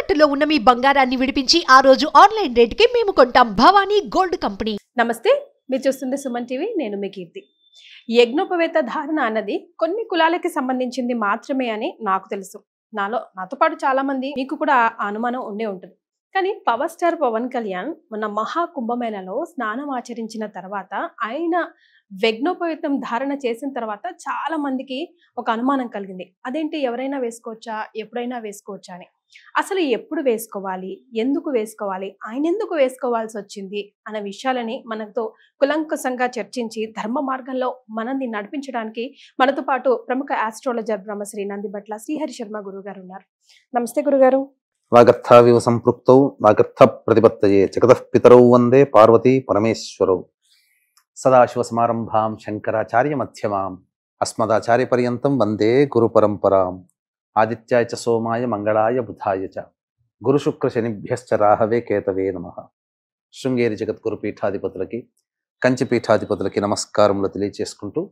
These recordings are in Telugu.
తాకట్టులో ఉన్న మీ బంగారాన్ని విడిపించి ఆ రోజు ఆన్లైన్ రేటుకి మేము కొంటాం. Bhavani gold company. నమస్తే, మీరు చూస్తుంది సుమన్ టీవీ. నేను మీ కీర్తి. యజ్ఞోపవేత ధారణ అన్నది కొన్ని కులాలకి సంబంధించింది మాత్రమే అని నాకు తెలుసు. నాతో పాటు చాలా మంది మీకు కూడా ఆ అనుమానం ఉండే ఉంటుంది. కానీ పవర్ స్టార్ పవన్ కళ్యాణ్ మొన్న మహా కుంభమేళలో స్నానం ఆచరించిన తర్వాత ఆయన యజ్ఞోపవేతం ధారణ చేసిన తర్వాత చాలా మందికి ఒక అనుమానం కలిగింది. అదేంటి, ఎవరైనా వేసుకోవచ్చా, ఎప్పుడైనా వేసుకోవచ్చా అని. అసలు ఎప్పుడు వేసుకోవాలి, ఎందుకు వేసుకోవాలి, ఆయన ఎందుకు వేసుకోవాల్సి వచ్చింది అనే విషయాలని మనతో కులంకుశంగా చర్చించి ధర్మ మార్గంలో మనల్ని నడిపించడానికి మనతో పాటు ప్రముఖ ఆస్ట్రాలజర్ బ్రహ్మశ్రీ నందిబట్ల శ్రీహరి శర్మ గురువు గారు ఉన్నారు. నమస్తే గురుగారు. వాగర్థావివ సంపృక్తౌ వాగర్థ ప్రతిపత్తయే జగతః పితరౌ వందే పార్వతీ పరమేశ్వరౌ. సదాశివ సమారంభాం శంకరాచార్య మధ్యమాం అస్మదాచార్య పర్యంతం వందే గురు పరంపరాం. ఆదిత్యాయ చ సోమాయ మంగళాయ బుధాయ చ గురు శుక్ర శనిభ్యశ్చ రాహవే కేతవే నమః. శృంగేరి జగద్గురు పీఠాధిపతులకి, కంచి పీఠాధిపతులకి నమస్కారములు తెలియజేసుకుంటూ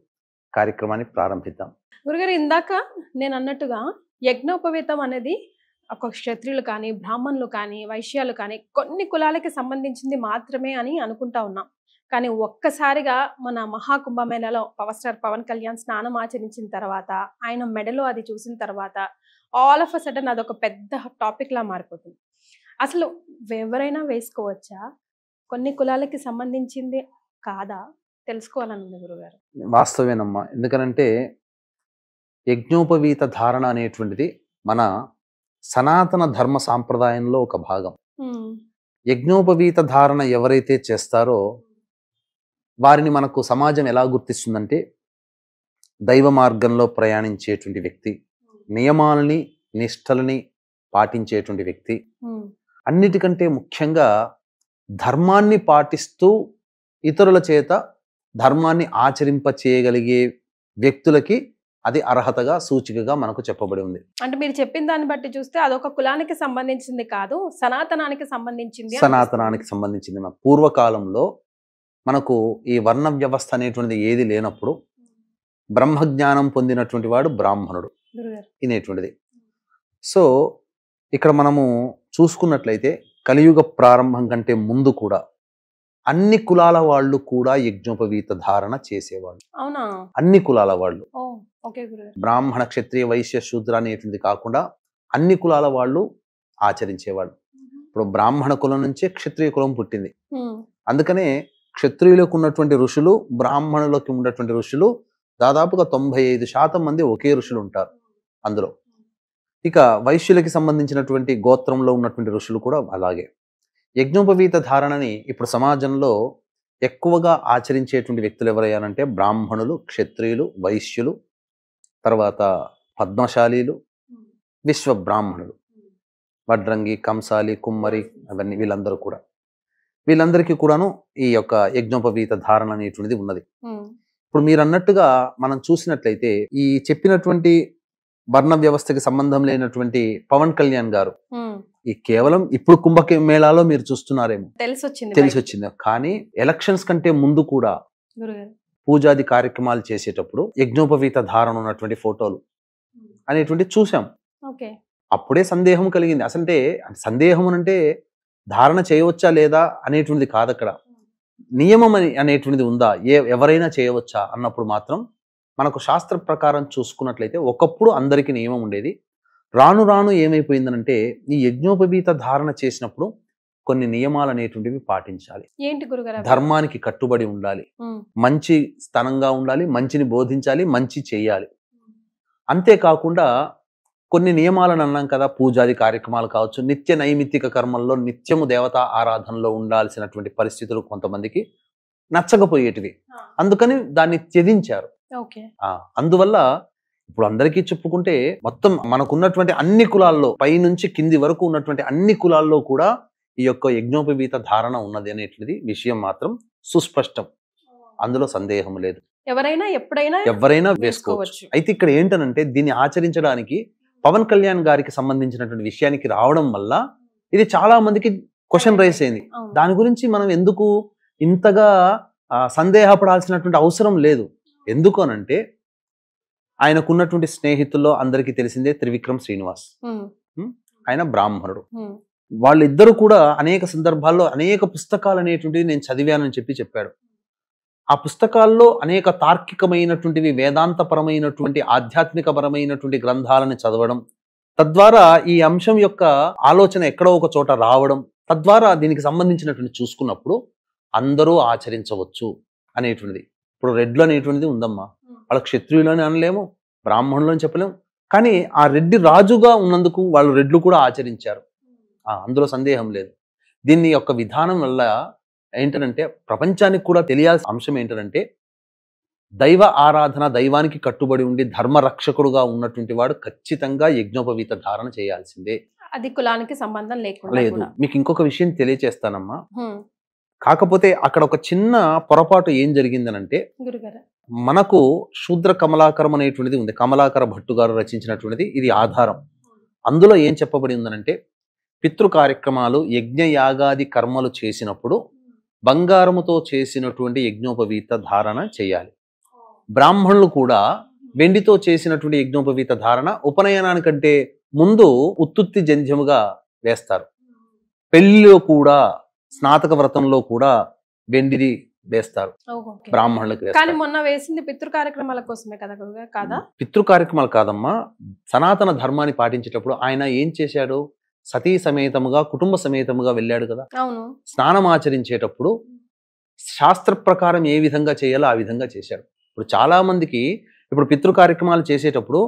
కార్యక్రమాన్ని ప్రారంభిద్దాం. గురుగారు, ఇందాక నేను అన్నట్టుగా యజ్ఞోపవేతం అనేది ఒక క్షత్రియులు కానీ, బ్రాహ్మణులు కానీ, వైశ్యాలు కానీ కొన్ని కులాలకి సంబంధించింది మాత్రమే అని అనుకుంటా ఉన్నాం. కానీ ఒక్కసారిగా మన మహాకుంభమేళలో పవర్ స్టార్ పవన్ కళ్యాణ్ స్నానం ఆచరించిన తర్వాత, ఆయన మెడలో అది చూసిన తర్వాత ఆల్ ఆఫ్ అ సడన్ అదొక పెద్ద టాపిక్ లా మారిపోతుంది. అసలు ఎవరైనా వేసుకోవచ్చా, కొన్ని కులాలకి సంబంధించింది కాదా, తెలుసుకోవాలని ఉంది గురుగారు. వాస్తవేనమ్మా. ఎందుకనంటే యజ్ఞోపవీత ధారణ అనేటువంటిది మన సనాతన ధర్మ సాంప్రదాయంలో ఒక భాగం. యజ్ఞోపవీత ధారణ ఎవరైతే చేస్తారో వారిని మనకు సమాజం ఎలా గుర్తిస్తుందంటే దైవ మార్గంలో ప్రయాణించేటువంటి వ్యక్తి, నియమాలని నిష్టలని పాటించేటువంటి వ్యక్తి, అన్నిటికంటే ముఖ్యంగా ధర్మాన్ని పాటిస్తూ ఇతరుల చేత ధర్మాన్ని ఆచరింప చేయగలిగే వ్యక్తులకి అది అర్హతగా సూచికగా మనకు చెప్పబడి ఉంది. అంటే మీరు చెప్పిన దాన్ని బట్టి చూస్తే అదొక కులానికి సంబంధించింది కాదు, సనాతనానికి సంబంధించింది. సనాతనానికి సంబంధించింది. మన పూర్వకాలంలో మనకు ఈ వర్ణ వ్యవస్థ అనేటువంటిది ఏది లేనప్పుడు బ్రహ్మజ్ఞానం పొందినటువంటి వాడు బ్రాహ్మణుడు అనేటువంటిది. సో ఇక్కడ మనము చూసుకున్నట్లయితే కలియుగ ప్రారంభం కంటే ముందు కూడా అన్ని కులాల వాళ్ళు కూడా యజ్ఞోపవీత ధారణ చేసేవాళ్ళు. అవునా? అన్ని కులాల వాళ్ళు, బ్రాహ్మణ క్షత్రియ వైశ్య శూద్ర అనేటువంటిది కాకుండా అన్ని కులాల వాళ్ళు ఆచరించేవాళ్ళు. ఇప్పుడు బ్రాహ్మణ కులం నుంచే క్షత్రియ కులం పుట్టింది. అందుకనే క్షత్రియులకు ఉన్నటువంటి ఋషులు, బ్రాహ్మణులకు ఉన్నటువంటి ఋషులు దాదాపుగా 95% మంది ఒకే ఋషులు ఉంటారు అందులో. ఇక వైశ్యులకి సంబంధించినటువంటి గోత్రంలో ఉన్నటువంటి ఋషులు కూడా అలాగే. యజ్ఞోపవీత ధారణని ఇప్పుడు సమాజంలో ఎక్కువగా ఆచరించేటువంటి వ్యక్తులు ఎవరయ్యానంటే బ్రాహ్మణులు, క్షత్రియులు, వైశ్యులు, తర్వాత పద్మశాలీలు, విశ్వ బ్రాహ్మణులు, వడ్రంగి, కంసాలి, కుమ్మరి, అవన్నీ వీళ్ళందరికీ కూడాను ఈ యొక్క యజ్ఞోపవీత ధారణ అనేటువంటిది ఉన్నది. ఇప్పుడు మీరు అన్నట్టుగా మనం చూసినట్లయితే ఈ చెప్పినటువంటి వర్ణ వ్యవస్థకి సంబంధం లేనటువంటి పవన్ కళ్యాణ్ గారు ఈ కేవలం ఇప్పుడు కుంభమేళాలో మీరు చూస్తున్నారేమో తెలిసి వచ్చింది. కానీ ఎలక్షన్స్ కంటే ముందు కూడా పూజాది కార్యక్రమాలు చేసేటప్పుడు యజ్ఞోపవీత ధారణ ఉన్నటువంటి ఫోటోలు అనేటువంటి చూసాం. అప్పుడే సందేహం కలిగింది. అసంటే సందేహం అంటే ధారణ చేయవచ్చా లేదా అనేటువంటిది కాదు, అక్కడ నియమం అనేటువంటిది ఉందా, ఎవరైనా చేయవచ్చా అన్నప్పుడు మాత్రం మనకు శాస్త్ర ప్రకారం చూసుకున్నట్లయితే ఒకప్పుడు అందరికీ నియమం ఉండేది. రాను రాను ఏమైపోయిందనంటే ఈ యజ్ఞోపవీత ధారణ చేసినప్పుడు కొన్ని నియమాలు అనేటువంటివి పాటించాలి. ఏంటి గురుగారు? ధర్మానికి కట్టుబడి ఉండాలి, మంచి స్థానంగా ఉండాలి, మంచిని బోధించాలి, మంచి చేయాలి. అంతేకాకుండా కొన్ని నియమాలను అన్నాం కదా, పూజాది కార్యక్రమాలు కావచ్చు, నిత్య నైమిత్తిక కర్మల్లో నిత్యము దేవతా ఆరాధనలో ఉండాల్సినటువంటి పరిస్థితులు కొంతమందికి నచ్చకపోయేటివి. అందుకని దాన్ని త్యజించారు. అందువల్ల ఇప్పుడు అందరికీ చెప్పుకుంటే మొత్తం మనకున్నటువంటి అన్ని కులాల్లో పైనుంచి కింది వరకు ఉన్నటువంటి అన్ని కులాల్లో కూడా ఈ యొక్క యజ్ఞోపవీత ధారణ ఉన్నది అనేటువంటిది విషయం మాత్రం సుస్పష్టం, అందులో సందేహం లేదు. ఎవరైనా వేసుకోవచ్చు. అయితే ఇక్కడ ఏంటనంటే దీన్ని ఆచరించడానికి పవన్ కళ్యాణ్ గారికి సంబంధించినటువంటి విషయానికి రావడం వల్ల ఇది చాలా మందికి క్వశ్చన్ రైజ్ అయింది. దాని గురించి మనం ఎందుకు ఇంతగా సందేహపడాల్సినటువంటి అవసరం లేదు. ఎందుకు అనంటే ఆయనకున్నటువంటి స్నేహితుల్లో అందరికీ తెలిసిందే త్రివిక్రమ్ శ్రీనివాస్. ఆయన బ్రాహ్మణుడు. వాళ్ళిద్దరూ కూడా అనేక సందర్భాల్లో అనేక పుస్తకాలు అనేటువంటివి నేను చదివానని చెప్పాడు. ఆ పుస్తకాల్లో అనేక తార్కికమైనటువంటివి, వేదాంతపరమైనటువంటి, ఆధ్యాత్మికపరమైనటువంటి గ్రంథాలను చదవడం, తద్వారా ఈ అంశం యొక్క ఆలోచన ఎక్కడో ఒక చోట రావడం, తద్వారా దీనికి సంబంధించినటువంటి చూసుకున్నప్పుడు అందరూ ఆచరించవచ్చు అనేటువంటిది. ఇప్పుడు రెడ్లు అనేటువంటిది ఉందమ్మా, వాళ్ళ క్షత్రియులు అని అనలేము, బ్రాహ్మణులు అని చెప్పలేము, కానీ ఆ రెడ్డి రాజుగా ఉన్నందుకు వాళ్ళు రెడ్లు కూడా ఆచరించారు, అందులో సందేహం లేదు. దీన్ని యొక్క విధానం వల్ల ఏంటంటే ప్రపంచానికి కూడా తెలియాల్సిన అంశం ఏంటంటే దైవ ఆరాధన, దైవానికి కట్టుబడి ఉండి ధర్మరక్షకుడుగా ఉన్నటువంటి వాడు ఖచ్చితంగా యజ్ఞోపవీత ధారణ చేయాల్సిందే. అది కులానికి సంబంధం లేదు. మీకు ఇంకొక విషయం తెలియచేస్తానమ్మా. కాకపోతే అక్కడ ఒక చిన్న పొరపాటు ఏం జరిగిందనంటే, మనకు శూద్ర కమలాకరం అనేటువంటిది ఉంది, కమలాకర భట్టు గారు రచించినటువంటిది, ఇది ఆధారం. అందులో ఏం చెప్పబడి ఉందనంటే, పితృ కార్యక్రమాలు, యజ్ఞ యాగాది కర్మలు చేసినప్పుడు బంగారముతో చేసినటువంటి యజ్ఞోపవీత ధారణ చేయాలి. బ్రాహ్మణులు కూడా వెండితో చేసినటువంటి యజ్ఞోపవీత ధారణ ఉపనయనానికంటే ముందు ఉత్తుత్తి జంధ్యముగా వేస్తారు. పెళ్లిలో కూడా, స్నాతక వ్రతంలో కూడా వెండిది వేస్తారు బ్రాహ్మణులకు. కానీ మొన్న వేసింది పితృ కార్యక్రమాల కోసమే కదా? పితృ కార్యక్రమాలు కాదమ్మా, సనాతన ధర్మాన్ని పాటించేటప్పుడు ఆయన ఏం చేశాడు, సతీ సమేతముగా, కుటుంబ సమేతముగా వెళ్ళాడు కదా. స్నానం ఆచరించేటప్పుడు శాస్త్ర ప్రకారం ఏ విధంగా చేయాలో ఆ విధంగా చేశాడు. ఇప్పుడు చాలా మందికి ఇప్పుడు పితృ కార్యక్రమాలు చేసేటప్పుడు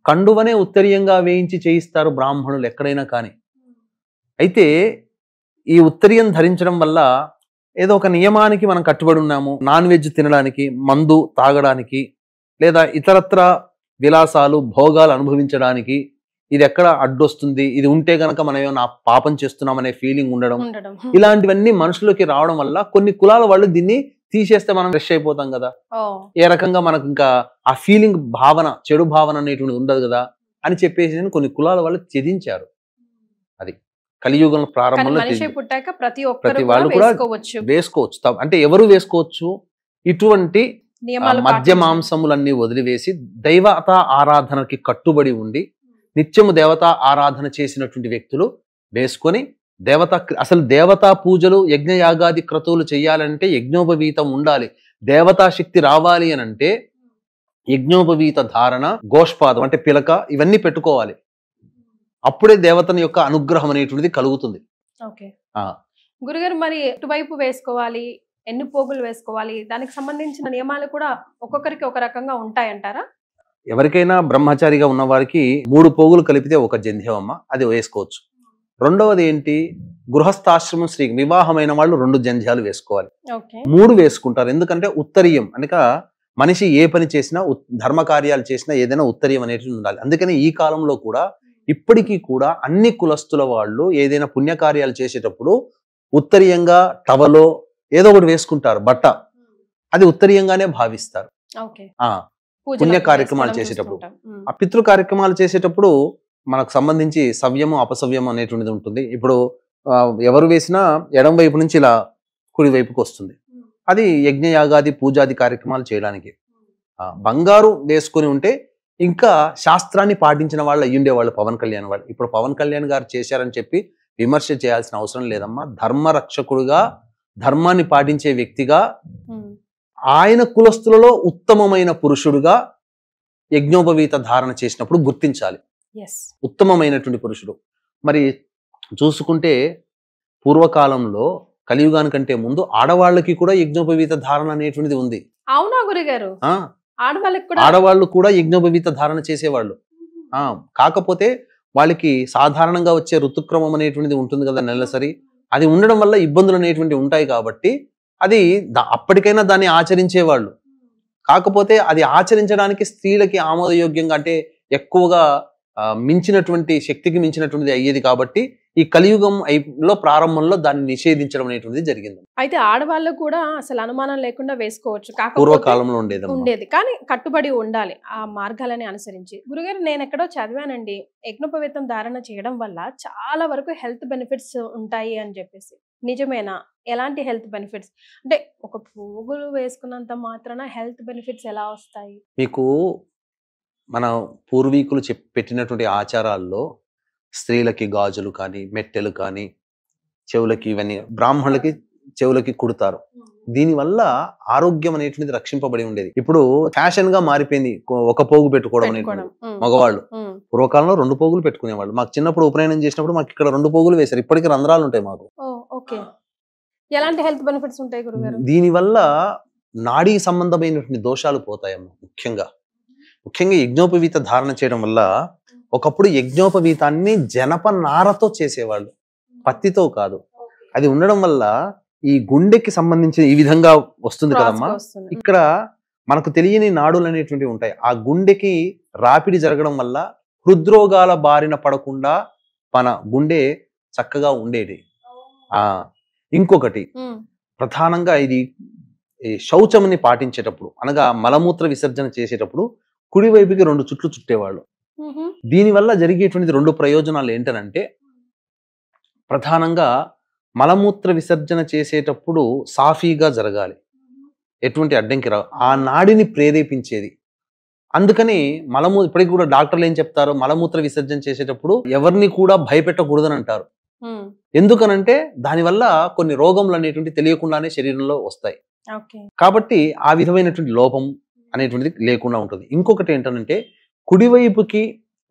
కండువనే ఉత్తరీయంగా వేయించి చేయిస్తారు బ్రాహ్మణులు ఎక్కడైనా కానీ. అయితే ఈ ఉత్తరీయం ధరించడం వల్ల ఏదో ఒక నియమానికి మనం కట్టుబడి ఉన్నాము, నాన్ వెజ్ తినడానికి, మందు తాగడానికి, లేదా ఇతరత్ర విలాసాలు, భోగాలు అనుభవించడానికి ఇది ఎక్కడ అడ్డొస్తుంది, ఇది ఉంటే గనక మనం ఏమైనా పాపం చేస్తున్నామనే ఫీలింగ్ ఉండడం, ఇలాంటివన్నీ మనుషులకి రావడం వల్ల కొన్ని కులాల వాళ్ళు దీన్ని తీసేస్తే మనం ఫ్రెష్ అయిపోతాం కదా. ఏ రకంగా మనకు ఇంకా ఆ ఫీలింగ్, భావన, చెడు భావన అనేటువంటిది ఉండదు కదా అని చెప్పేసి కొన్ని కులాల వాళ్ళు త్యజించారు. అది కలియుగం ప్రారంభంలో ప్రతి వాళ్ళు కూడా వేసుకోవచ్చు. అంటే ఎవరు వేసుకోవచ్చు, ఇటువంటి మద్య మాంసములన్నీ వదిలివేసి దైవత ఆరాధనకి కట్టుబడి ఉండి నిత్యము దేవతా ఆరాధన చేసినటువంటి వ్యక్తులు వేసుకొని, అసలు దేవతా పూజలు, యజ్ఞ యాగాది క్రతువులు చేయాలంటే యజ్ఞోపవీతం ఉండాలి. దేవతా శక్తి రావాలి అని అంటే యజ్ఞోపవీత ధారణ, గోష్పాదం అంటే పిలక, ఇవన్నీ పెట్టుకోవాలి. అప్పుడే దేవతని యొక్క అనుగ్రహం అనేటువంటిది కలుగుతుంది. గురుగారు, మరి ఎటువైపు వేసుకోవాలి, ఎన్ని పోగులు వేసుకోవాలి, దానికి సంబంధించిన నియమాలు కూడా ఒక్కొక్కరికి ఒక రకంగా ఉంటాయంటారా? ఎవరికైనా బ్రహ్మచారిగా ఉన్న వారికి 3 పోగులు కలిపితే ఒక జంధ్యమమ్మ, అది వేసుకోవచ్చు. రెండవది ఏంటి, గృహస్థాశ్రమం, స్త్రీ వివాహమైన వాళ్ళు 2 జంధ్యాలు వేసుకోవాలి. 3 వేసుకుంటారు, ఎందుకంటే ఉత్తరీయం అనక మనిషి ఏ పని చేసినా, ధర్మ కార్యాలు చేసినా ఏదైనా ఉత్తరీయం అనేది ఉండాలి. అందుకని ఈ కాలంలో కూడా ఇప్పటికీ కూడా అన్ని కులస్తుల వాళ్ళు ఏదైనా పుణ్యకార్యాలు చేసేటప్పుడు ఉత్తరీయంగా టవలో ఏదో ఒకటి వేసుకుంటారు, బట్ట, అది ఉత్తరీయంగానే భావిస్తారు. పుణ్య కార్యక్రమాలు చేసేటప్పుడు, ఆ పితృ కార్యక్రమాలు చేసేటప్పుడు మనకు సంబంధించి సవ్యము, అపసవ్యం అనేటువంటిది ఉంటుంది. ఇప్పుడు ఎవరు వేసినా ఎడం వైపు నుంచి ఇలా కుడి వైపుకి వస్తుంది, అది యజ్ఞయాగాది పూజాది కార్యక్రమాలు చేయడానికి. బంగారు వేసుకొని ఉంటే ఇంకా శాస్త్రాన్ని పాటించిన వాళ్ళు అయ్యుండేవాళ్ళు పవన్ కళ్యాణ్ వాళ్ళు. ఇప్పుడు పవన్ కళ్యాణ్ గారు చేశారని చెప్పి విమర్శ చేయాల్సిన అవసరం లేదమ్మా. ధర్మరక్షకుడుగా, ధర్మాన్ని పాటించే వ్యక్తిగా, ఆయన కులస్తులలో ఉత్తమమైన పురుషుడుగా యజ్ఞోపవీత ధారణ చేసినప్పుడు గుర్తించాలి, ఉత్తమమైనటువంటి పురుషుడు. మరి చూసుకుంటే పూర్వకాలంలో కలియుగానికంటే ముందు ఆడవాళ్ళకి కూడా యజ్ఞోపవీత ధారణ అనేటువంటిది ఉంది. అవునా గురుగారు? ఆడవాళ్ళు కూడా యజ్ఞోపవీత ధారణ చేసేవాళ్ళు. కాకపోతే వాళ్ళకి సాధారణంగా వచ్చే ఋతుక్రమం అనేటువంటిది ఉంటుంది కదా, నెలసరి, అది ఉండడం వల్ల ఇబ్బందులు అనేటువంటివి ఉంటాయి. కాబట్టి అది అప్పటికైనా దాన్ని ఆచరించేవాళ్ళు. కాకపోతే అది ఆచరించడానికి స్త్రీలకి ఆమోదయోగ్యంగా, అంటే ఎక్కువగా మించినటువంటి శక్తికి మించినటువంటిది అయ్యేది. కాబట్టి ఈ కలియుగం లో ప్రారంభంలో దాన్ని నిషేధించడం అనేటువంటిది జరిగింది. అయితే ఆడవాళ్ళు కూడా అసలు అనుమానం లేకుండా వేసుకోవచ్చు, పూర్వకాలంలో ఉండేది, కానీ కట్టుబడి ఉండాలి ఆ మార్గాలని అనుసరించి. గురుగారు, నేను ఎక్కడో చదివానండి, యజ్ఞోపవీతం ధారణ చేయడం వల్ల చాలా వరకు హెల్త్ బెనిఫిట్స్ ఉంటాయి అని చెప్పేసి. నిజమేనా? ఎలాంటి హెల్త్ బెనిఫిట్స్? అంటే ఒక పోగులు వేసుకున్నంత మాత్రాన హెల్త్ బెనిఫిట్స్ ఎలా వస్తాయి? మీకు మన పూర్వీకులు పెట్టినటువంటి ఆచారాల్లో స్త్రీలకి గాజులు కానీ, మెట్టెలు కానీ, చెవులకి ఇవన్నీ బ్రాహ్మణులకి చెవులకి కుడతారు. దీనివల్ల ఆరోగ్యం అనేటువంటిది రక్షింపబడి ఉండేది. ఇప్పుడు ఫ్యాషన్ గా మారిపోయింది ఒక పోగు పెట్టుకోవడం అనేటువంటి. మగవాళ్ళు పూర్వకాలంలో 2 పోగులు పెట్టుకునేవాళ్ళు. మాకు చిన్నప్పుడు ఉపనయనం చేసినప్పుడు మాకు ఇక్కడ 2 పోగులు వేశారు. ఇప్పటికీ రంధ్రాలు ఉంటాయి మాకు. ఎలాంటి హెల్త్ బెనిఫిట్స్ ఉంటాయి గురుగారు? దీనివల్ల నాడీ సంబంధమైనటువంటి దోషాలు పోతాయమ్మా. ముఖ్యంగా యజ్ఞోపవీత ధారణ చేయడం వల్ల, ఒకప్పుడు యజ్ఞోపవీతాన్ని జనప నారతో చేసేవాళ్ళు, పత్తితో కాదు. అది ఉండడం వల్ల ఈ గుండెకి సంబంధించి ఈ విధంగా వస్తుంది కదమ్మా. ఇక్కడ మనకు తెలియని నాడులు అనేటువంటివి ఉంటాయి. ఆ గుండెకి రాపిడి జరగడం వల్ల హృద్రోగాల బారిన పడకుండా మన గుండె చక్కగా ఉండేది. ఇంకొకటి ప్రధానంగా ఇది శౌచముని పాటించేటప్పుడు, అనగా మలమూత్ర విసర్జన చేసేటప్పుడు కుడివైపుకి 2 చుట్లు చుట్టేవాళ్ళు. దీనివల్ల జరిగేటువంటిది 2 ప్రయోజనాలు ఏంటనంటే, ప్రధానంగా మలమూత్ర విసర్జన చేసేటప్పుడు సాఫీగా జరగాలి, ఎటువంటి అడ్డంకి రావు, ఆ నాడిని ప్రేరేపించేది. అందుకని ఇప్పటికి కూడా డాక్టర్లు ఏం చెప్తారు, మలమూత్ర విసర్జన చేసేటప్పుడు ఎవరిని కూడా భయపెట్టకూడదని అంటారు. ఎందుకనంటే దానివల్ల కొన్ని రోగములు అనేటువంటి తెలియకుండానే శరీరంలో వస్తాయి. కాబట్టి ఆ విధమైనటువంటి లోపం అనేటువంటిది లేకుండా ఉంటుంది. ఇంకొకటి ఏంటంటే, కుడివైపుకి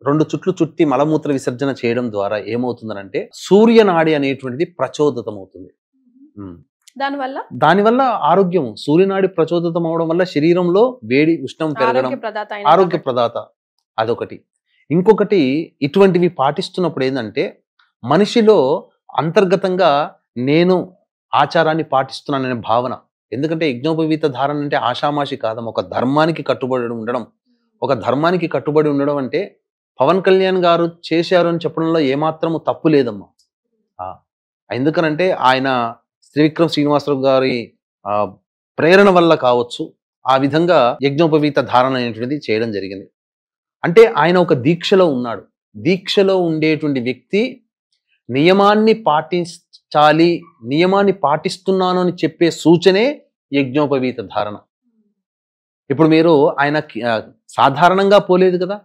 2 చుట్లు చుట్టి మలమూత్ర విసర్జన చేయడం ద్వారా ఏమవుతుందనంటే సూర్యనాడి అనేటువంటిది ప్రచోదితం అవుతుంది. దానివల్ల ఆరోగ్యం, సూర్యనాడి ప్రచోదితం అవడం వల్ల శరీరంలో వేడి ఉష్ణం పెరగడం, ఆరోగ్య ప్రదాత, అదొకటి. ఇంకొకటి ఇటువంటివి పాటిస్తున్నప్పుడు ఏంటంటే మనిషిలో అంతర్గతంగా నేను ఆచారాన్ని పాటిస్తున్నాననే భావన. ఎందుకంటే యజ్ఞోపవీత ధారణ అంటే ఆషామాషి కాదం, ఒక ధర్మానికి కట్టుబడి ఉండడం. ఒక ధర్మానికి కట్టుబడి ఉండడం అంటే పవన్ కళ్యాణ్ గారు చేశారు అని చెప్పడంలో ఏమాత్రము తప్పు లేదమ్మా. ఎందుకనంటే ఆయన త్రివిక్రమ్ శ్రీనివాసరావు గారి ప్రేరణ వల్ల కావచ్చు, ఆ విధంగా యజ్ఞోపవీత ధారణ అనేటువంటిది చేయడం జరిగింది. అంటే ఆయన ఒక దీక్షలో ఉన్నాడు. దీక్షలో ఉండేటువంటి వ్యక్తి నియమాన్ని పాటించాలి, నియమాన్ని పాటిస్తున్నాను అని చెప్పే సూచనే యజ్ఞోపవీత ధారణ. ఇప్పుడు మీరు ఆయన సాధారణంగా పోలేదు కదా,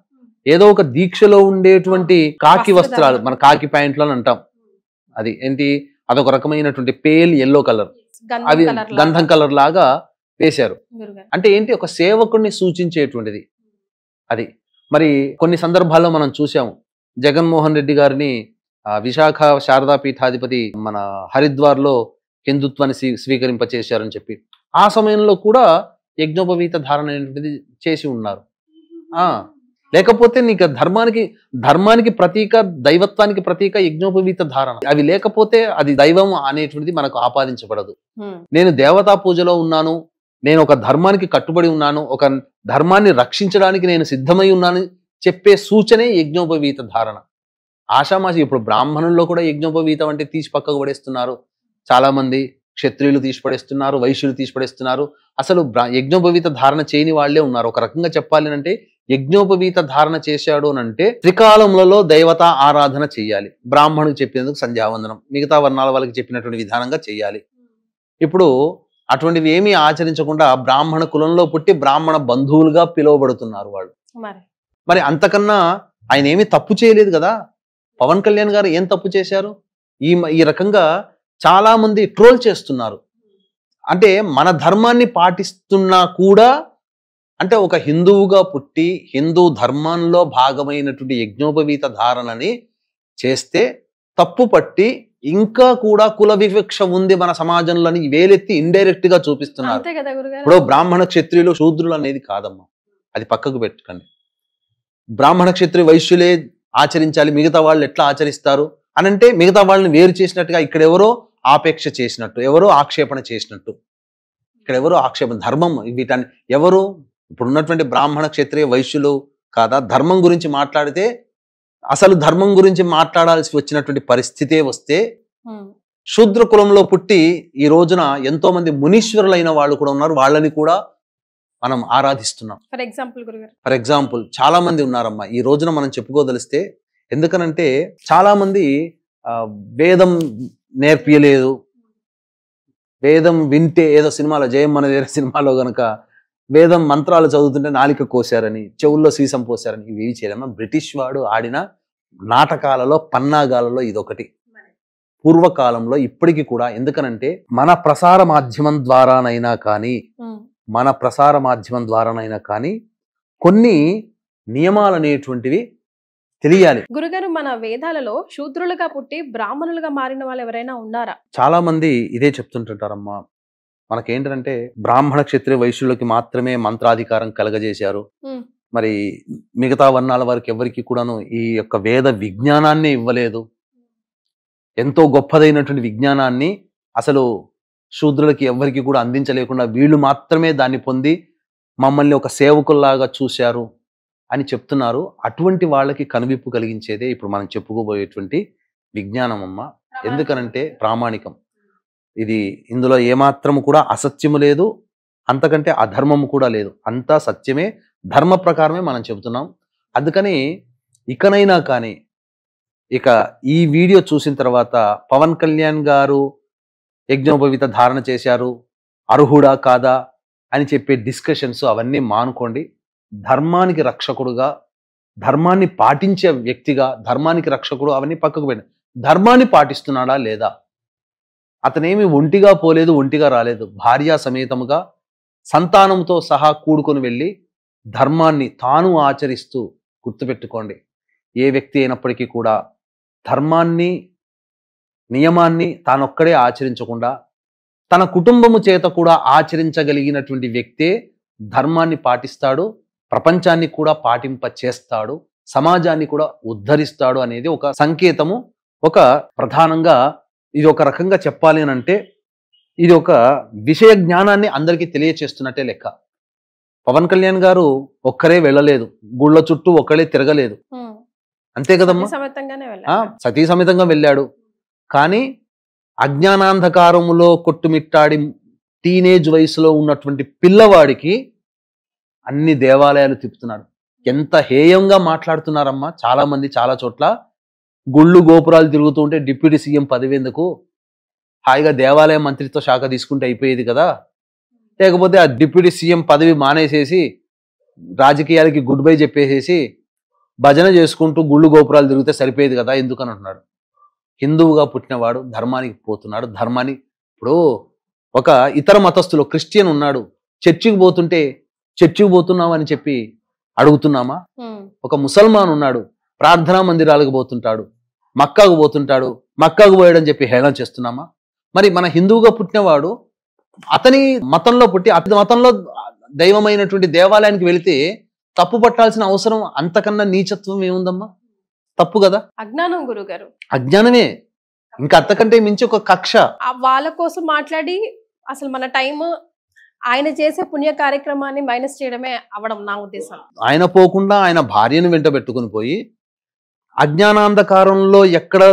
ఏదో ఒక దీక్షలో ఉండేటువంటి కాకి వస్త్రాలు, మన కాకి ప్యాంట్లు అని అంటాం, అది ఏంటి, అదొక రకమైనటువంటి పేల్ ఎల్లో కలర్, అది గంధం కలర్ లాగా వేశారు. అంటే ఏంటి, ఒక సేవకుడిని సూచించేటువంటిది అది. మరి కొన్ని సందర్భాల్లో మనం చూసాము, జగన్మోహన్ రెడ్డి గారిని విశాఖ శారదా పీఠాధిపతి మన హరిద్వార్లో హిందుత్వాన్ని స్వీకరింపచేశారని చెప్పి ఆ సమయంలో కూడా యజ్ఞోపవీత ధారణ అనేటువంటిది చేసి ఉన్నారు. లేకపోతే నీకు ధర్మానికి ప్రతీక, దైవత్వానికి ప్రతీక యజ్ఞోపవీత ధారణ. అవి లేకపోతే అది దైవం అనేటువంటిది మనకు ఆపాదించబడదు. నేను దేవతా పూజలో ఉన్నాను, నేను ఒక ధర్మానికి కట్టుబడి ఉన్నాను, ఒక ధర్మాన్ని రక్షించడానికి నేను సిద్ధమై ఉన్నాను చెప్పే సూచనే యజ్ఞోపవీత ధారణ. ఆషామాషి ఇప్పుడు బ్రాహ్మణుల్లో కూడా యజ్ఞోపవీతం అంటే తీసి పక్కకు పడేస్తున్నారు. చాలా మంది క్షత్రియులు తీసి పడేస్తున్నారు, వైశ్యులు తీసి పడేస్తున్నారు. అసలు యజ్ఞోపవీత ధారణ చేయని వాళ్లే ఉన్నారు. ఒక రకంగా చెప్పాలి అంటే యజ్ఞోపవీత ధారణ చేశాడు అంటే త్రికాలములలో దేవతా ఆరాధన చెయ్యాలి. బ్రాహ్మణుడికి చెప్పినందుకు సంధ్యావందనం, మిగతా వర్ణాల వాళ్ళకి చెప్పినటువంటి విధానంగా చెయ్యాలి. ఇప్పుడు అటువంటివి ఏమీ ఆచరించకుండా బ్రాహ్మణ కులంలో పుట్టి బ్రాహ్మణ బంధువులుగా పిలువబడుతున్నారు వాళ్ళు. మరి అంతకన్నా ఆయన ఏమీ తప్పు చేయలేదు కదా. పవన్ కళ్యాణ్ గారు ఏం తప్పు చేశారు? ఈ రకంగా చాలా మంది ట్రోల్ చేస్తున్నారు. అంటే మన ధర్మాన్ని పాటిస్తున్నా కూడా, అంటే ఒక హిందువుగా పుట్టి హిందూ ధర్మంలో భాగమైనటువంటి యజ్ఞోపవీత ధారణని చేస్తే తప్పు పట్టి ఇంకా కూడా కుల వివక్ష ఉంది మన సమాజంలోని వేలెత్తి ఇండైరెక్ట్ గా చూపిస్తున్నారు. ఇప్పుడు బ్రాహ్మణ క్షత్రియులు శూద్రులు అనేది కాదమ్మా, అది పక్కకు పెట్టుకోండి. బ్రాహ్మణ క్షత్రియ వైశ్యులే ఆచరించాలి, మిగతా వాళ్ళు ఎట్లా ఆచరిస్తారు అని అంటే మిగతా వాళ్ళని వేరు చేసినట్టుగా ఇక్కడ ఎవరో ఆపేక్ష చేసినట్టు, ఎవరో ఆక్షేపణ చేసినట్టు. ఇక్కడ ఎవరో ఆక్షేపణ, ధర్మం వీటాన్ని ఎవరు ఇప్పుడు ఉన్నటువంటి బ్రాహ్మణ క్షత్రియ వైశ్యులు కాదా ధర్మం గురించి మాట్లాడితే, అసలు ధర్మం గురించి మాట్లాడాల్సి వచ్చినటువంటి పరిస్థితే వస్తే శూద్ర కులంలో పుట్టి ఈ రోజున ఎంతో మంది మునీశ్వరులైన వాళ్ళు కూడా ఉన్నారు. వాళ్ళని కూడా మనం ఆరాధిస్తున్నాం. ఫర్ ఎగ్జాంపుల్ చాలా మంది ఉన్నారమ్మా ఈ రోజున మనం చెప్పుకోదలిస్తే. ఎందుకనంటే చాలా మంది వేదం నేర్పియలేదు, వేదం వింటే ఏదో సినిమాలో జయం అనేది సినిమాలో గనక వేదం మంత్రాలు చదువుతుంటే నాలిక కోసారని, చెవుల్లో సీసం పోసారని, ఇవి చేయలేమా. బ్రిటిష్ వాడు ఆడిన నాటకాలలో పన్నాగాలలో ఇదొకటి. పూర్వకాలంలో ఇప్పటికీ కూడా, ఎందుకనంటే మన ప్రసార మాధ్యమం ద్వారానైనా కానీ కొన్ని నియమాలు అనేటువంటివి తెలియాలి. గురుగారు, మన వేదాలలో శూద్రులుగా పుట్టి బ్రాహ్మణులుగా మారిన వాళ్ళు ఎవరైనా ఉన్నారా? చాలా మంది ఇదే చెప్తుంటుంటారమ్మా. మనకేంటంటే బ్రాహ్మణ క్షత్రియ వైశ్యులకి మాత్రమే మంత్రాధికారం కలగజేశారు, మరి మిగతా వర్ణాల వారికి ఎవరికి కూడాను ఈ యొక్క వేద విజ్ఞానాన్ని ఇవ్వలేదు, ఎంతో గొప్పదైనటువంటి విజ్ఞానాన్ని అసలు శూద్రులకి ఎవరికి కూడా అందించలేకుండా వీళ్ళు మాత్రమే దాన్ని పొంది మమ్మల్ని ఒక సేవకుల్లాగా చూశారు అని చెప్తున్నారు. అటువంటి వాళ్ళకి కనువిప్పు కలిగించేదే ఇప్పుడు మనం చెప్పుకోబోయేటువంటి విజ్ఞానం అమ్మ. ఎందుకనంటే ప్రామాణికం. ఇది ఇందులో ఏమాత్రము కూడా అసత్యము లేదు, అంతకంటే అధర్మము కూడా లేదు, అంతా సత్యమే, ధర్మ ప్రకారమే మనం చెబుతున్నాం. అందుకని ఇకనైనా కానీ ఇక ఈ వీడియో చూసిన తర్వాత పవన్ కళ్యాణ్ గారు యజ్ఞోపవీత ధారణ చేశారు, అర్హుడా కాదా అని చెప్పే డిస్కషన్స్ అవన్నీ మానుకోండి. ధర్మానికి రక్షకుడుగా, ధర్మాన్ని పాటించే వ్యక్తిగా, ధర్మానికి రక్షకుడు అవన్నీ పక్కకు పెట్టండి. ధర్మాన్ని పాటిస్తున్నాడా లేదా? అతనేమి ఒంటిగా పోలేదు, ఒంటిగా రాలేదు, భార్యా సమేతముగా సంతానంతో సహా కూడుకొని వెళ్ళి ధర్మాన్ని తాను ఆచరిస్తూ, గుర్తుపెట్టుకోండి, ఏ వ్యక్తి అయినప్పటికీ కూడా ధర్మాన్ని నియమాన్ని తానొక్కడే ఆచరించకుండా తన కుటుంబము చేత కూడా ఆచరించగలిగినటువంటి వ్యక్తే ధర్మాన్ని పాటిస్తాడు, ప్రపంచాన్ని కూడా పాటింప చేస్తాడు, సమాజాన్ని కూడా ఉద్ధరిస్తాడు అనేది ఒక సంకేతము. ఒక ప్రధానంగా ఇది ఒక రకంగా చెప్పాలి అని అంటే ఇది ఒక విషయ జ్ఞానాన్ని అందరికీ తెలియచేస్తున్నట్టే లెక్క. పవన్ కళ్యాణ్ గారు ఒక్కరే వెళ్ళలేదు, గుళ్ళ చుట్టూ ఒక్కడే తిరగలేదు, అంతే కదమ్మా, సతీ సమేతంగా వెళ్ళాడు. కానీ అజ్ఞానాంధకారములో కొట్టుమిట్టాడి టీనేజ్ వయసులో ఉన్నటువంటి పిల్లవాడికి అన్ని దేవాలయాలు తిప్పుతున్నాడు. ఎంత హేయంగా మాట్లాడుతున్నారమ్మా చాలా మంది. చాలా చోట్ల గుళ్ళు గోపురాలు తిరుగుతూ ఉంటే డిప్యూటీ సీఎం పదవి ఎందుకు, హాయిగా దేవాలయ మంత్రిత్వ శాఖ తీసుకుంటే అయిపోయేది కదా, లేకపోతే ఆ డిప్యూటీ సీఎం పదవి మానేసేసి రాజకీయాలకి గుడ్ బై చెప్పేసేసి భజన చేసుకుంటూ గుళ్ళు గోపురాలు తిరిగితే సరిపోయేది కదా ఎందుకని అంటున్నాడు. హిందువుగా పుట్టినవాడు ధర్మానికి పోతున్నాడు. ధర్మాన్ని ఇప్పుడు ఒక ఇతర మతస్థులు క్రిస్టియన్ ఉన్నాడు, చర్చికి పోతుంటే చర్చికి పోతున్నావు అని చెప్పి అడుగుతున్నామా? ఒక ముసల్మాన్ ఉన్నాడు, ప్రార్థనా మందిరాలకు పోతుంటాడు, మక్కాకు పోతుంటాడు, మక్కాకు పోయాడని చెప్పి హేళన చేస్తున్నామా? మరి మన హిందువుగా పుట్టినవాడు అతని మతంలో పుట్టి అతని మతంలో దైవమైనటువంటి దేవాలయానికి వెళితే తప్పు పట్టాల్సిన అవసరం అంతకన్నా నీచత్వం ఏముందమ్మా? తప్పు కదా, అజ్ఞానం గురుగారు, అజ్ఞానమే. ఇంకా అంతకంటే మించి ఒక కక్ష. వాళ్ళ కోసం మాట్లాడి అసలు మన టైం ఆయన చేసే పుణ్య కార్యక్రమాన్ని మైనస్ చేయడమే అవడం నా ఉద్దేశం. ఆయన పోకుండా ఆయన భార్యను వెంట పెట్టుకుని పోయి అజ్ఞానాంధకారంలో ఎక్కడ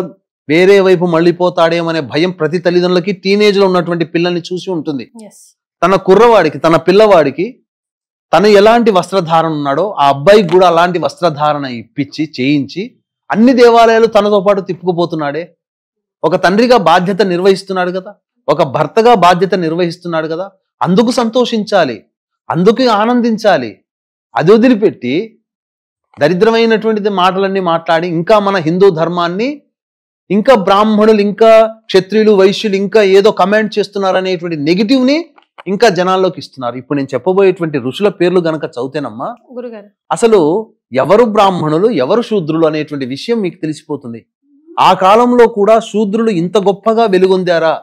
వేరే వైపు మళ్ళీపోతాడేమనే భయం ప్రతి తల్లిదండ్రులకి టీనేజ్ లో ఉన్నటువంటి పిల్లల్ని చూసి ఉంటుంది. తన కుర్రవాడికి, తన పిల్లవాడికి తను ఎలాంటి వస్త్రధారణ ఉన్నాడో ఆ అబ్బాయికి కూడా అలాంటి వస్త్రధారణ ఇప్పించి చేయించి అన్ని దేవాలయాలు తనతో పాటు తిప్పుకుపోతున్నాడే. ఒక తండ్రిగా బాధ్యత నిర్వహిస్తున్నాడు కదా, ఒక భర్తగా బాధ్యత నిర్వహిస్తున్నాడు కదా, అందుకు సంతోషించాలి, అందుకు ఆనందించాలి. అది వదిలిపెట్టి దరిద్రమైనటువంటిది మాటలన్నీ మాట్లాడి ఇంకా మన హిందూ ధర్మాన్ని ఇంకా బ్రాహ్మణులు ఇంకా క్షత్రియులు వైశ్యులు ఇంకా ఏదో కమెంట్ చేస్తున్నారు అనేటువంటి నెగిటివ్ ని ఇంకా జనాల్లోకి ఇస్తున్నారు. ఇప్పుడు నేను చెప్పబోయేటువంటి ఋషుల పేర్లు గనక చదివితేనమ్మా గురుగారు అసలు ఎవరు బ్రాహ్మణులు ఎవరు శూద్రులు అనేటువంటి విషయం మీకు తెలిసిపోతుంది. ఆ కాలంలో కూడా శూద్రులు ఇంత గొప్పగా వెలుగొందారా?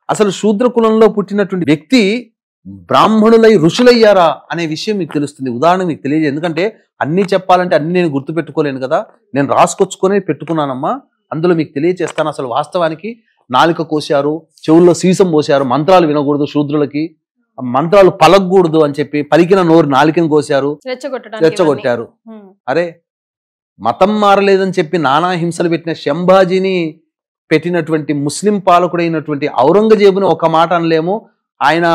అసలు శూద్ర కులంలో పుట్టినటువంటి వ్యక్తి బ్రాహ్మణులై ఋషులయ్యారా అనే విషయం మీకు తెలుస్తుంది. ఉదాహరణ మీకు తెలియదు, ఎందుకంటే అన్ని చెప్పాలంటే అన్ని నేను గుర్తు పెట్టుకోలేను కదా, నేను రాసుకొచ్చుకొని పెట్టుకున్నానమ్మా. అందులో మీకు తెలియచేస్తాను. అసలు వాస్తవానికి నాలుక కోశారు, చెవుల్లో సీసం పోశారు, మంత్రాలు వినకూడదు శూద్రులకి, మంత్రాలు పలకూడదు అని చెప్పి పలికిన నోరు నాలుకను కోశారు, రెచ్చగొట్టారు. అరే మతం మారలేదని చెప్పి నానా హింసలు పెట్టిన శంభాజీని పెట్టినటువంటి ముస్లిం పాలకుడైనటువంటి ఔరంగజేబుని ఒక మాట అనలేము. ఆయన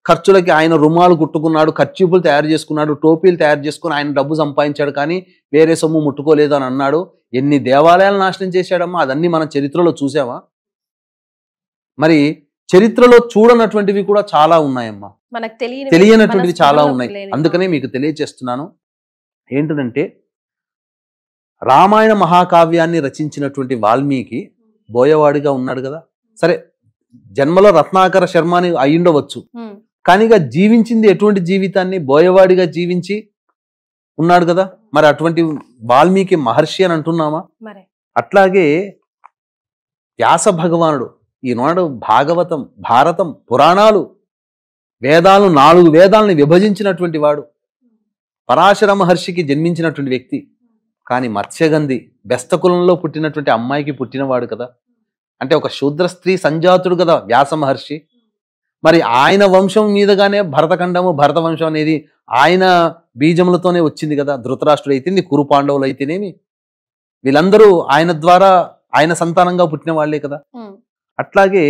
ఖర్చులకి ఆయన రుమాలు కుట్టుకున్నాడు, కర్చీపులు తయారు చేసుకున్నాడు, టోపీలు తయారు చేసుకుని ఆయన డబ్బు సంపాదించాడు, కానీ వేరే సొమ్ము ముట్టుకోలేదు అని అన్నాడు. ఎన్ని దేవాలయాలు నాశనం చేశాడమ్మా, అదన్నీ మన చరిత్రలో చూసామా? మరి చరిత్రలో చూడనటువంటివి కూడా చాలా ఉన్నాయమ్మా, మనకు తెలియనటువంటివి చాలా ఉన్నాయి. అందుకనే మీకు తెలియచేస్తున్నాను. ఏంటంటే రామాయణ మహాకావ్యాన్ని రచించినటువంటి వాల్మీకి బోయవాడిగా ఉన్నాడు కదా. సరే, జన్మలో రత్నాకర శర్మ అని అయ్యుండవచ్చు, కానీ జీవించింది ఎటువంటి జీవితాన్ని? బోయవాడిగా జీవించి ఉన్నాడు కదా. మరి అటువంటి వాల్మీకి మహర్షి అని అంటున్నామా? అట్లాగే వ్యాస భగవానుడు ఈనాడు భాగవతం, భారతం, పురాణాలు, వేదాలు, 4 వేదాలని విభజించినటువంటి వాడు, పరాశర మహర్షికి జన్మించినటువంటి వ్యక్తి. కానీ మత్స్యగంధి బెస్తకులంలో పుట్టినటువంటి అమ్మాయికి పుట్టినవాడు కదా. అంటే ఒక శూద్ర స్త్రీ సంజాతుడు కదా వ్యాస మహర్షి. మరి ఆయన వంశం మీదగానే భరతఖండము, భరత వంశం అనేది ఆయన బీజములతోనే వచ్చింది కదా. ధృతరాష్ట్రుడు అయితేంది, కురు పాండవులు అయితేనేమి, వీళ్ళందరూ ఆయన ద్వారా, ఆయన సంతానంగా పుట్టిన వాళ్లే కదా. అట్లాగే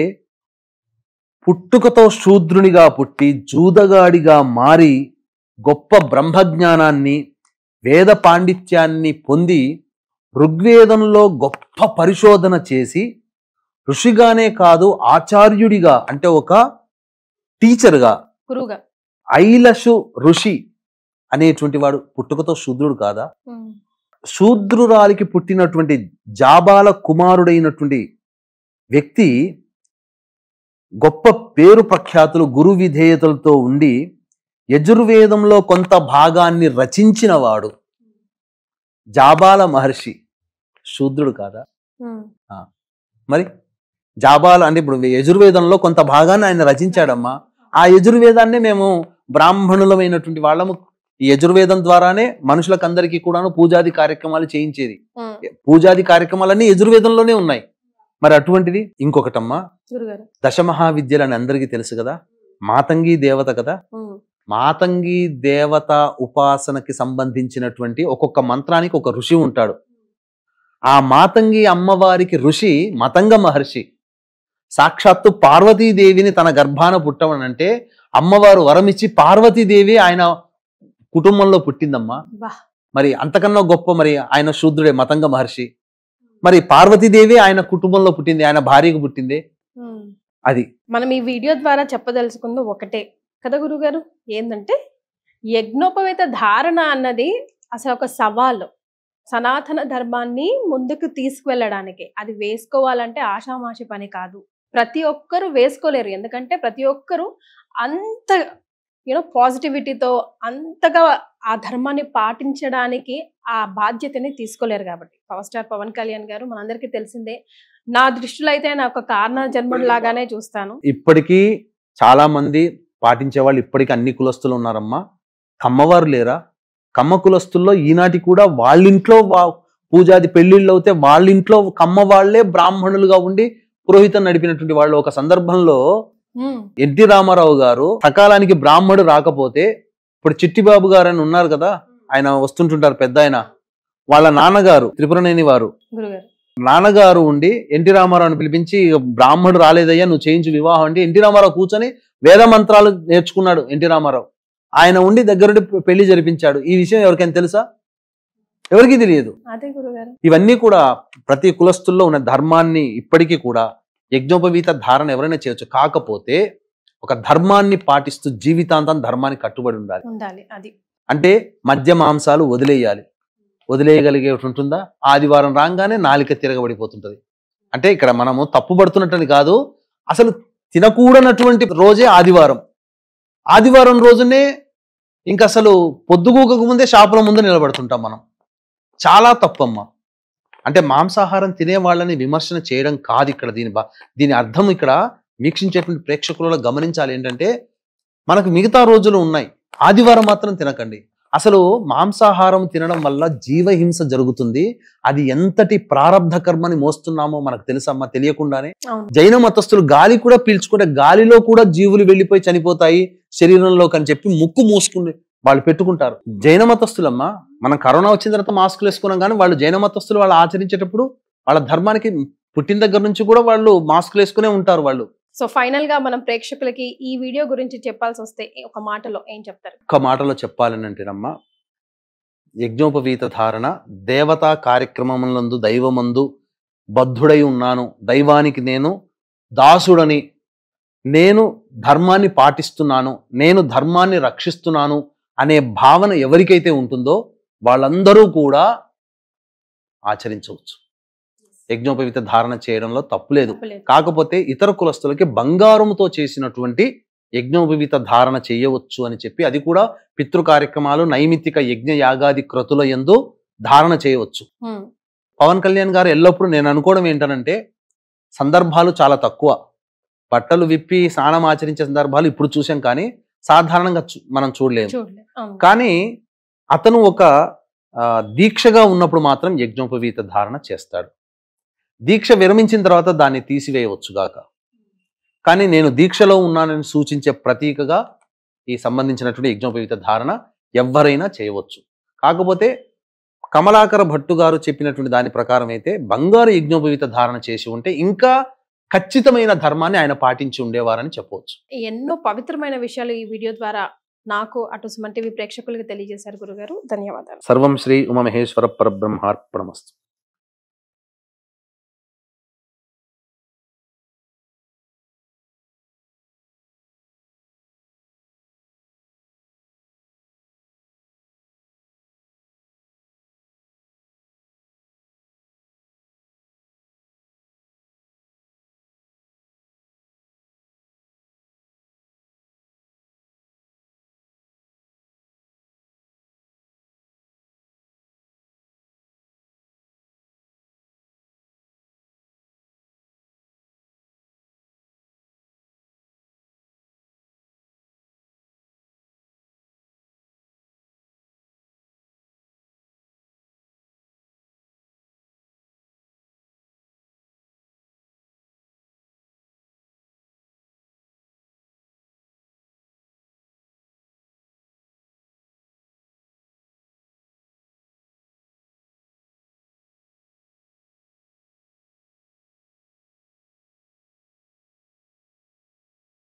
పుట్టుకతో శూద్రునిగా పుట్టి జూదగాడిగా మారి గొప్ప బ్రహ్మజ్ఞానాన్ని, వేద పాండిత్యాన్ని పొంది ఋగ్వేదంలో గొప్ప పరిశోధన చేసి ఋషిగానే కాదు ఆచార్యుడిగా, అంటే ఒక టీచర్గా, ఐలషు ఋషి అనేటువంటి వాడు పుట్టుకతో శూద్రుడు కాదా? శూద్రురాలికి పుట్టినటువంటి జాబాల కుమారుడైనటువంటి వ్యక్తి గొప్ప పేరు ప్రఖ్యాతులు, గురు విధేయతలతో ఉండి యజుర్వేదంలో కొంత భాగాన్ని రచించిన వాడు జాబాల మహర్షి శూద్రుడు కాదా? మరి జాబాల అంటే ఇప్పుడు యజుర్వేదంలో కొంత భాగాన్ని ఆయన రచించాడమ్మా. ఆ యజుర్వేదాన్ని మేము బ్రాహ్మణులమైనటువంటి వాళ్ళము ఈ యజుర్వేదం ద్వారానే మనుషులకు అందరికీ కూడాను పూజాది కార్యక్రమాలు చేయించేది. పూజాది కార్యక్రమాలన్నీ యజుర్వేదంలోనే ఉన్నాయి. మరి అటువంటిది ఇంకొకటమ్మా, దశమహావిద్యలు అని అందరికీ తెలుసు కదా. మాతంగి దేవత కదా. మాతంగి దేవత ఉపాసనకి సంబంధించినటువంటి ఒక్కొక్క మంత్రానికి ఒక ఋషి ఉంటాడు. ఆ మాతంగి అమ్మవారికి ఋషి మతంగ మహర్షి. సాక్షాత్తు పార్వతీదేవిని తన గర్భాన పుట్టవనంటే అమ్మవారు వరమిచ్చి పార్వతీదేవి ఆయన కుటుంబంలో పుట్టిందమ్మా. మరి అంతకన్నా గొప్ప, మరి ఆయన శూద్రుడే మతంగ మహర్షి. మరి పార్వతీదేవి ఆయన కుటుంబంలో పుట్టింది, ఆయన భార్యకు పుట్టింది. అది మనం ఈ వీడియో ద్వారా చెప్పదలుచుకుంది ఒకటే కదా గురుగారు, ఏంటంటే యజ్ఞోపవేత ధారణ అన్నది అసలు ఒక సవాలు. సనాతన ధర్మాన్ని ముందుకు తీసుకువెళ్ళడానికి అది వేసుకోవాలంటే ఆషామాషి పని కాదు. ప్రతి ఒక్కరు వేసుకోలేరు, ఎందుకంటే ప్రతి ఒక్కరు అంత పాజిటివిటీతో అంతగా ఆ ధర్మాన్ని పాటించడానికి ఆ బాధ్యతని తీసుకోలేరు. కాబట్టి పవర్ స్టార్ పవన్ కళ్యాణ్ గారు మనందరికీ తెలిసిందే. నా దృష్టిలో అయితే ఆయన ఒక కారణ జన్ముడు లాగానే చూస్తాను. ఇప్పటికీ చాలా మంది పాటించే వాళ్ళు ఇప్పటికీ అన్ని కులస్తులు ఉన్నారమ్మా. కమ్మవారు లేరా? కమ్మ కులస్తుల్లో ఈనాటి కూడా వాళ్ళింట్లో పూజాది పెళ్లిళ్ళు అవుతే వాళ్ళింట్లో కమ్మ వాళ్లే బ్రాహ్మణులుగా ఉండి పురోహితం నడిపినటువంటి వాళ్ళు. ఒక సందర్భంలో ఎన్టీ రామారావు గారు సకాలానికి బ్రాహ్మడు రాకపోతే, ఇప్పుడు చిట్టిబాబు గారు అని ఉన్నారు కదా, ఆయన వస్తుంటుంటారు పెద్ద ఆయన, వాళ్ళ నాన్నగారు త్రిపురనేని వారు నాన్నగారు ఉండి ఎన్టీ రామారావుని పిలిపించి, బ్రాహ్మడు రాలేదయ్యా నువ్వు చేయించు వివాహం అంటే ఎన్టీ రామారావు కూర్చొని వేద మంత్రాలు నేర్చుకున్నాడు. ఎన్టీ రామారావు ఆయన ఉండి దగ్గరుండి పెళ్లి జరిపించాడు. ఈ విషయం ఎవరికైనా తెలుసా? ఎవరికి తెలియదు. ఇవన్నీ కూడా ప్రతి కులస్తుల్లో ఉన్న ధర్మాన్ని ఇప్పటికీ కూడా యజ్ఞోపవీత ధారణ ఎవరైనా చేయొచ్చు. కాకపోతే ఒక ధర్మాన్ని పాటిస్తూ జీవితాంతం ధర్మాన్ని కట్టుబడి ఉండాలి. అది అంటే మద్య మాంసాలు వదిలేయాలి. వదిలేయగలిగే ఉంటుందా? ఆదివారం రాగానే నాలిక తిరగబడిపోతుంటది. అంటే ఇక్కడ మనము తప్పుపడుతున్నట్టని కాదు, అసలు తినకూడనటువంటి రోజే ఆదివారం. ఆదివారం రోజునే ఇంక అసలు పొద్దుగూకకు ముందే షాపుల ముందు నిలబడుతుంటాం మనం. చాలా తప్పమ్మా. అంటే మాంసాహారం తినే వాళ్ళని విమర్శన చేయడం కాదు ఇక్కడ. దీని అర్థం ఇక్కడ వీక్షించేటువంటి ప్రేక్షకులలో గమనించాలి ఏంటంటే, మనకు మిగతా రోజులు ఉన్నాయి, ఆదివారం మాత్రం తినకండి. అసలు మాంసాహారం తినడం వల్ల జీవహింస జరుగుతుంది. అది ఎంతటి ప్రారబ్ధ కర్మని మోస్తున్నామో మనకు తెలుసమ్మా తెలియకుండానే. జైన మతస్థులు గాలి కూడా పీల్చుకుంటే గాలిలో కూడా జీవులు వెళ్ళిపోయి చనిపోతాయి శరీరంలోకి అని చెప్పి ముక్కు మూసుకుని వాళ్ళు పెట్టుకుంటారు. జైన మతస్థులమ్మా, మనం కరోనా వచ్చిన తర్వాత మాస్కులు వేసుకున్నాం, కానీ వాళ్ళు జైన మతస్థులు వాళ్ళు ఆచరించేటప్పుడు వాళ్ళ ధర్మానికి పుట్టిన దగ్గర నుంచి కూడా వాళ్ళు మాస్కులు వేసుకునే ఉంటారు వాళ్ళు. సో ఫైనల్ గా మనం ప్రేక్షకులకి ఈ వీడియో గురించి చెప్పాల్సి వస్తే ఒక మాటలో ఏం చెప్తారు? ఒక మాటలో చెప్పాలని అంటేనమ్మా, యజ్ఞోపవీత ధారణ దేవతా కార్యక్రమములందు దైవమందు బద్ధుడై ఉన్నాను, దైవానికి నేను దాసుడని, నేను ధర్మాన్ని పాటిస్తున్నాను, నేను ధర్మాన్ని రక్షిస్తున్నాను అనే భావన ఎవరికైతే ఉంటుందో వాళ్ళందరూ కూడా ఆచరించవచ్చు. యజ్ఞోపవీత ధారణ చేయడంలో తప్పులేదు. తప్పులేదు. కాకపోతే ఇతర కులస్తులకి బంగారంతో చేసినటువంటి యజ్ఞోపవీత ధారణ చేయవచ్చు అని చెప్పి, అది కూడా పితృ కార్యక్రమాలు, నైమిత్తిక యజ్ఞ యాగాది క్రతుల యందు ధారణ చేయవచ్చు. పవన్ కళ్యాణ్ గారు ఎల్లప్పుడూ నేను అనుకోవడం ఏంటనంటే, సందర్భాలు చాలా తక్కువ, బట్టలు విప్పి స్నానం ఆచరించే సందర్భాలు ఇప్పుడు చూసాం, కానీ సాధారణంగా మనం చూడలేము. కానీ అతను ఒక దీక్షగా ఉన్నప్పుడు మాత్రం యజ్ఞోపవీత ధారణ చేస్తాడు. దీక్ష విరమించిన తర్వాత దాన్ని తీసివేయవచ్చు గాక. కానీ నేను దీక్షలో ఉన్నానని సూచించే ప్రతీకగా ఈ సంబంధించినటువంటి యజ్ఞోపవీత ధారణ ఎవరైనా చేయవచ్చు. కాకపోతే కమలాకర భట్టు గారు చెప్పినటువంటి దాని ప్రకారం అయితే బంగారు యజ్ఞోపవీత ధారణ చేసి ఉంటే ఇంకా ఖచ్చితమైన ధర్మాన్ని ఆయన పాటించి ఉండేవారని చెప్పవచ్చు. ఎన్నో పవిత్రమైన విషయాలు ఈ వీడియో ద్వారా నాకు అటు సుమన్ టీవీ ప్రేక్షకులకు తెలియజేశారు గురుగారు. ధన్యవాదాలు. సర్వం శ్రీ ఉమామహేశ్వర పరబ్రహ్మార్పణమస్తు.